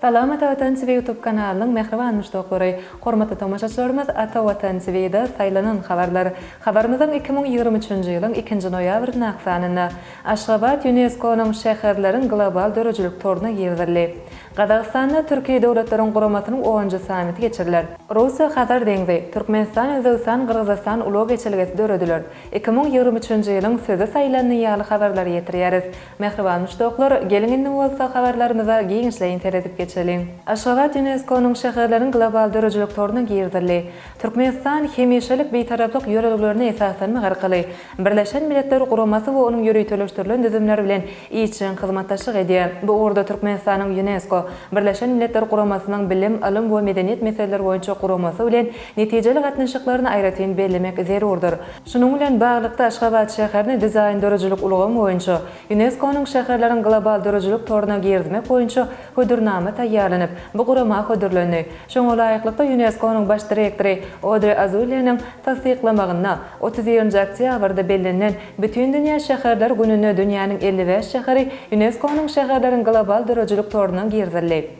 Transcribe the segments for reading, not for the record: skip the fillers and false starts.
Salam Ata Vatan TV YouTube kanalının mehriban müştaqları, hormatly tamaşaçylarymyz, Ata Vatan TV'de saylanan habarlar. Habarymyzyň 2023-nji ýylyň 2-nji noýabryna aksanyna Aşgabat UNESCO-nyň şäherleriň global dörejilik toruna girdirildi. Qazaqstanda Türkiýe döwletleriň guramasynyň 10-njy samiti geçiriler. Russiýa, Hazar deňzi, Türkmenistan, Özbegistan, Qırgızstan ulag geçirgesi dörediler. 2023-nji ýylyň söze saýlanyny ýaly habarlar ýetirýäris. Mehriban müştaqlar, gelin indi bolsa habarlarymyza giňişle interetip geçelim. Aşgabat UNESCO-nyň şäherleriň global dörejilik toruna girdirildi. Türkmenistan hemişelik beýtaraplyk ýöreliklerine esaslanmak arkaly Birleşen Milletler Guramasy we onuň ýürütülüşdirilen düzümleri bilen için hyzmatdaşlyk edýär. Bu orada Türkmenistanyň UNESCO Birleşen Milletler Guramasynyň bilim, alim we medeniýet meseleleri boýunça guramasy bilen netijeli gatnaşyklaryny aýratyn bellemek zerurdur. Şunuň bilen baglykda Aşgabat şäherini dizayn dörejilik ulugy boýunça UNESCO-nyň şäherleriň global dörejilik toruna girdimek boýunça hödürnama taýýarlanyp, bu gurama hödürlendi. Şoňa laýyklykda UNESCO-nyň baş direktori Audrey Azoulay-nyň tasdiklamagyna 30-njy oktýabrda bellenen bütün dünýä şäherler gününe dünýäniň 55 şäheri UNESCO-nyň şäherleriň global dörejilik toruna girdirildi.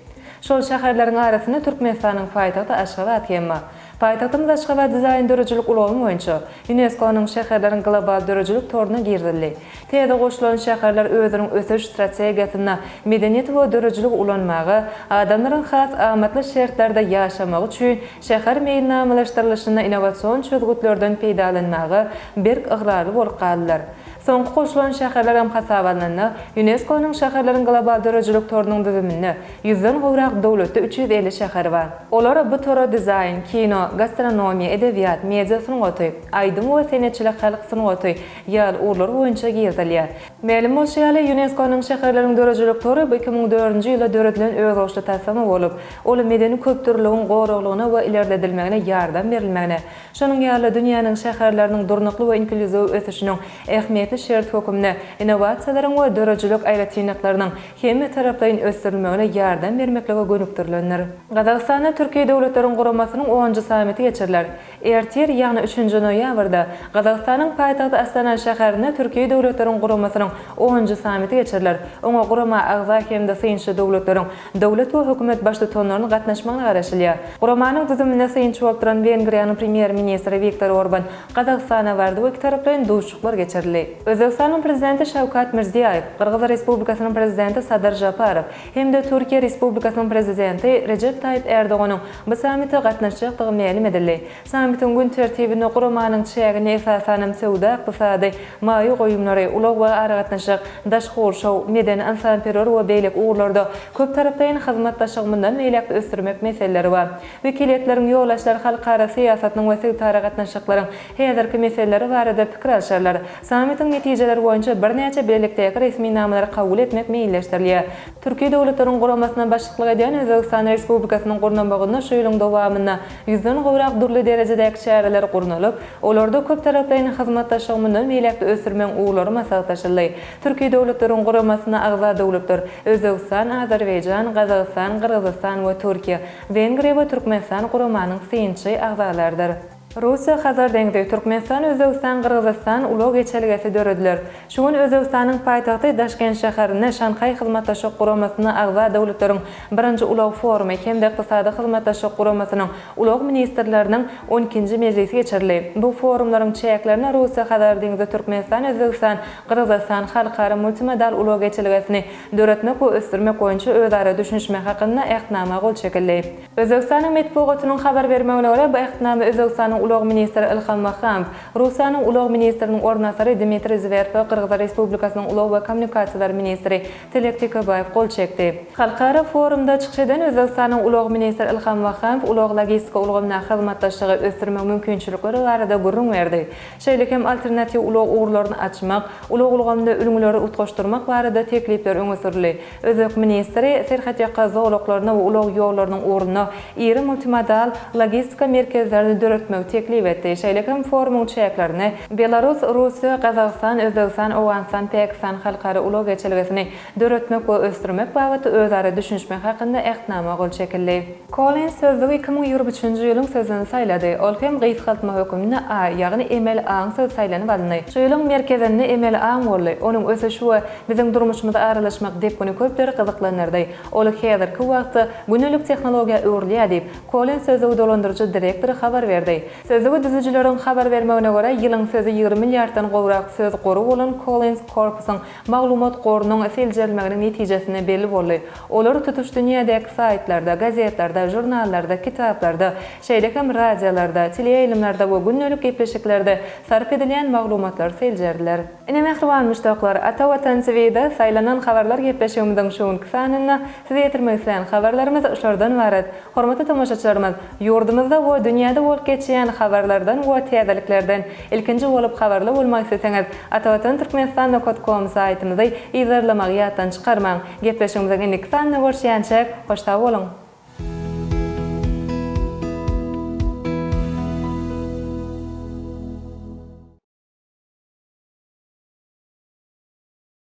Şol şäherleriň arasyna Türkmenistanyň paýtagty Aşgabat gelme. Paýtagtymyz Aşgabat dizayn dörejilik ulugy boýunça UNESCO-nyň şäherleriň global dörejilik toruna girdirildi. Täze goşulan şäherler özüniň ösüş strategiýasyna medeniýet we dörejilik ulanmagy, adamlaryň has amatly şertlerde ýaşamagy üçin şäher meýilnamalaşdyrylyşyna innowasion çözgütlerden peýdalanmagy berk ıgrary bolup kaldylar. Soňky goşulan şäherler hem hasabalanyna UNESCO-nyň şäherleriň global dörejilik torunyň düzümine 100den gowrak dowlatda 350 şäher bar. Olar bu tora dizayn, kino, gastronomiýa, edebiýat, media sunugaty, aýdym we senetçilik halk sunugaty ýaly urlar boýunça girdilýär. Ma'lum bolşaly UNESCO-nyň şäherleriň dörejilik toru 2004-nji ýylda döredilen özgoşly tassamy bolup, ol medeni köptürligiň goraglygyna we ilerledilmegine ýardam berilmegine, şonuň ýaly dünýäniň şäherleriniň durnukly we inkluziw ösüşiniň ähmiýetli şert hökümne, innovasiýalaryň we dörejilik aýratynlyklarynyň hemme taraplaryň ösdirilmegine ýardam bermeklige gönükdirilenler. Qazaqstanda Türkiýe döwletleriň guramasynyň 10-njy samiti geçiriler. Ertir ýagny 3-nji noýabrda Qazaqstanyň paýtagty Astana şäherinde Türkiýe döwletleriň guramasynyň 10-njy samiti geçiriler. Oňa gurama agza hemde synçy döwletleriň döwlet we hökümet başlyklarynyň gatnaşmagyna garaşylýar. Guramanyň düzümine synçy bolup duran Wengriýanyň premier ministri Viktor Orban Qazaqstana bardy we iki taraplaryň duşuklar geçirildi. Özbegistanyň prezidenti Şawkat Mirziýaýew, Qırgyz Respublikasynyň prezidenti Sadar Japarow hemde Türkiýe Respublikasynyň prezidenti Recep Tayyip Erdoğanyň bu samitde gatnaşjakdygy ma'lum edildi. Samitiň gün tertibine guramanyň çägine esasanan sowda, ykdysady, maýy goýumlary, ulag we ara gatnaşyk, daşky urşaw, medeni ansamperör we beýlik uğurlarda köp taraplaryň hyzmatdaşlygyndan meýlekde ösdürmek meseleleri bar. Wekilletleriň ýoldaşlary halkara siýasatynyň we sowda gatnaşyklaryň häzirki meseleleri barada pikir alşarlar. Samitiň netijeleri boýunça bir näçe beýlikdäki resmi namlary kabul etmek meýilleşdirilýär. Türkiýe döwletleriň guramasyna başlyk edýän Özbegistan Respublikasynyň gurulmagyna şu ýylyň dowamyna 100den gowrak durly derejedäki şäherler gurulup, olarda köp taraplaryň hyzmatdaşlygyndan meýlekde ösdürmek uglary maslahatlaşyldy. Türkiýe döwletleriň guramasyna agza döwletler Özbegistan, Azerbaýjan, Qazaqstan, Qırgızstan we Türkiýe, Wengriýa we Türkmenistan guramanyň synçy agzalardyr. Russiýa, Hazar deňdi, Türkmenistan, Özbegistan, Qırgızstan ulag geçirgesi dörediler. Şuň Özbegistanyň paýtagty Daşkent şäherinde Şanhay hyzmatdaşlyk guramasyna agza döwletleriň birinji ulag forumy hemde ykdysady hyzmatdaşlyk guramasynyň ulag ministrleriniň 12-nji mejlisi geçirildi. Bu forumlaryň çäklerini Russiýa, Hazar deňdi, Türkmenistan, Özbegistan, Qırgızstan halkara multimodal ulag geçirgesini döretmek we ösdürmek boýunça özara düşünişmek hakynda ähtnama gol çekildi. Özbegistanyň medeniýet habar bermegine görä bu ähtnama Özbegistanyň ulag ministri Ilham Mahamov, Russiýanyň ulag ministriniň ornasary Dmitri Zverov we Qırgyz Respublikasynyň ulag we kommunikasiýalar ministri Telek Tekabayev gol çekdi. Halkara forumda çykyş eden Özbegistanyň ulag ministri Ilham Mahamov ulag logistika ulgamyna hyzmatdaşlygy ösdürmek mümkinçilikleri barada gurrun berdi. Şeýle hem alternativ ulag uğurlaryny açmak, ulag ulgamda ülgüleri utgaşdyrmak barada teklipler öňe sürildi. Özbek ministri serhat ýaka zowlaklaryna we ulag ýollarynyň uğruna iri multimodal logistika merkezlerini döretmek teklip etdi. Şeýlekem forumun çäklerini Belarus, Russiýa, Gazagystan, Özbegistan, Owganistan, Pakistan halkara ulag geçelgesini döretmek we ösdürmek bagyty özara düşünmek hakynda ähtnama gol çekildi. Collins sözlügi 2023-nji ýylyň sözüni saýlady. Ol hem gysgaltma hökümine A, ýagny Emel A söz saýlanyp alındy. Şu ýylyň merkezinde Emel A boldy. Onuň ösüşi we biziň durmuşymyza aralaşmak depini köpleri gyzyklanardy. Ol häzirki wagtda günlük tehnologiýa öwrülýär diýip Collins sözlügi dolandyrjy direktory habar berdi. Sözlügi düzüjüleriň habar bermegine görä ýylyň sözü 20 milliarddan gowrak söz goru bolan Collins Corp'yň maglumat gorunyň seljelmeginiň netijesine belli boldy. Olar tutuş dünýädäki saýtlarda, gazetlerde, jurnallarda, kitaplarda, şeýlekem radiolarda, teleýylimlerde we günlük gepleşiklerde sarf edilen maglumatlar seljerdiler. Ine mehriban müştaklar, Ata Watan TV'de saýlanan habarlar gepleşigimiziň şuňky sanyna size ýetirmek isleýän habarlarymyz şoldan barat. Hormatly tamaşaçylarymyz, ýurdumyzda we dünýäde bolup geçýän habarlardan we täzeliklerden ilkinji bolup habarly bolmak isteseňiz, atawatan.turkmenistan.com saýtymyzy izlerlemäge ýatdan çykarmaň. Gepleşigimiziň indiki sanyna görüşýänçek, hoşta bolun.